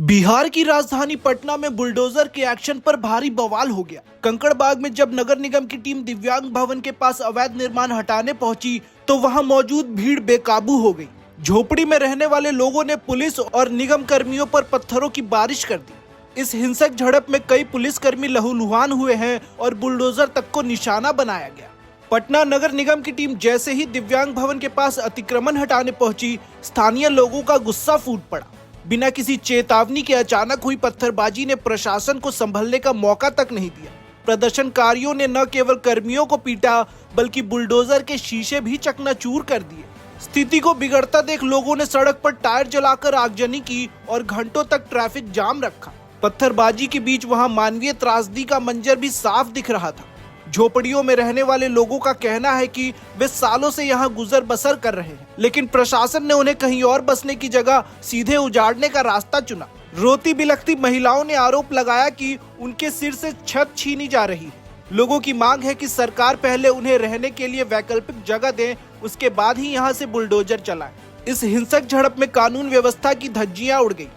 बिहार की राजधानी पटना में बुलडोजर के एक्शन पर भारी बवाल हो गया। कंकड़बाग में जब नगर निगम की टीम दिव्यांग भवन के पास अवैध निर्माण हटाने पहुंची तो वहां मौजूद भीड़ बेकाबू हो गई। झोपड़ी में रहने वाले लोगों ने पुलिस और निगम कर्मियों पर पत्थरों की बारिश कर दी। इस हिंसक झड़प में कई पुलिसकर्मी लहूलुहान हुए हैं और बुलडोजर तक को निशाना बनाया गया। पटना नगर निगम की टीम जैसे ही दिव्यांग भवन के पास अतिक्रमण हटाने पहुंची, स्थानीय लोगों का गुस्सा फूट पड़ा। बिना किसी चेतावनी के अचानक हुई पत्थरबाजी ने प्रशासन को संभलने का मौका तक नहीं दिया। प्रदर्शनकारियों ने न केवल कर्मियों को पीटा बल्कि बुलडोजर के शीशे भी चकनाचूर कर दिए। स्थिति को बिगड़ता देख लोगों ने सड़क पर टायर जलाकर आगजनी की और घंटों तक ट्रैफिक जाम रखा। पत्थरबाजी के बीच वहां मानवीय त्रासदी का मंजर भी साफ दिख रहा था। झोपड़ियों में रहने वाले लोगों का कहना है कि वे सालों से यहाँ गुजर बसर कर रहे हैं, लेकिन प्रशासन ने उन्हें कहीं और बसने की जगह सीधे उजाड़ने का रास्ता चुना। रोती बिलखती महिलाओं ने आरोप लगाया कि उनके सिर से छत छीनी जा रही है। लोगों की मांग है कि सरकार पहले उन्हें रहने के लिए वैकल्पिक जगह दे, उसके बाद ही यहाँ से बुलडोजर चलाए। इस हिंसक झड़प में कानून व्यवस्था की धज्जियां उड़ गई।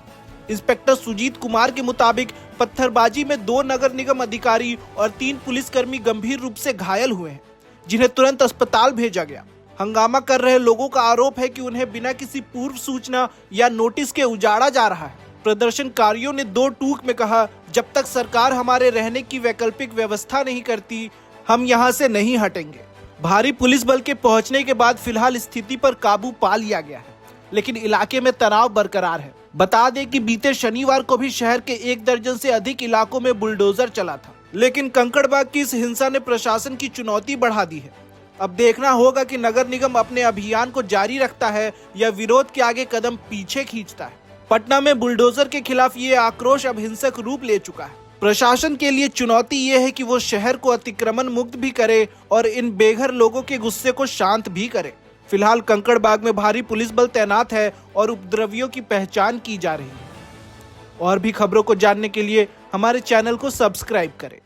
इंस्पेक्टर सुजीत कुमार के मुताबिक पत्थरबाजी में 2 नगर निगम अधिकारी और 3 पुलिसकर्मी गंभीर रूप से घायल हुए हैं, जिन्हें तुरंत अस्पताल भेजा गया। हंगामा कर रहे लोगों का आरोप है कि उन्हें बिना किसी पूर्व सूचना या नोटिस के उजाड़ा जा रहा है। प्रदर्शनकारियों ने 2 टूक में कहा, जब तक सरकार हमारे रहने की वैकल्पिक व्यवस्था नहीं करती, हम यहाँ से नहीं हटेंगे। भारी पुलिस बल के पहुंचने के बाद फिलहाल स्थिति पर काबू पा लिया गया है, लेकिन इलाके में तनाव बरकरार है। बता दें कि बीते शनिवार को भी शहर के 1 दर्जन से अधिक इलाकों में बुलडोजर चला था, लेकिन कंकड़बाग की इस हिंसा ने प्रशासन की चुनौती बढ़ा दी है। अब देखना होगा कि नगर निगम अपने अभियान को जारी रखता है या विरोध के आगे कदम पीछे खींचता है। पटना में बुलडोजर के खिलाफ ये आक्रोश अब हिंसक रूप ले चुका है। प्रशासन के लिए चुनौती ये है कि वो शहर को अतिक्रमण मुक्त भी करे और इन बेघर लोगों के गुस्से को शांत भी करे। फिलहाल कंकड़बाग में भारी पुलिस बल तैनात है और उपद्रवियों की पहचान की जा रही है। और भी खबरों को जानने के लिए हमारे चैनल को सब्सक्राइब करें।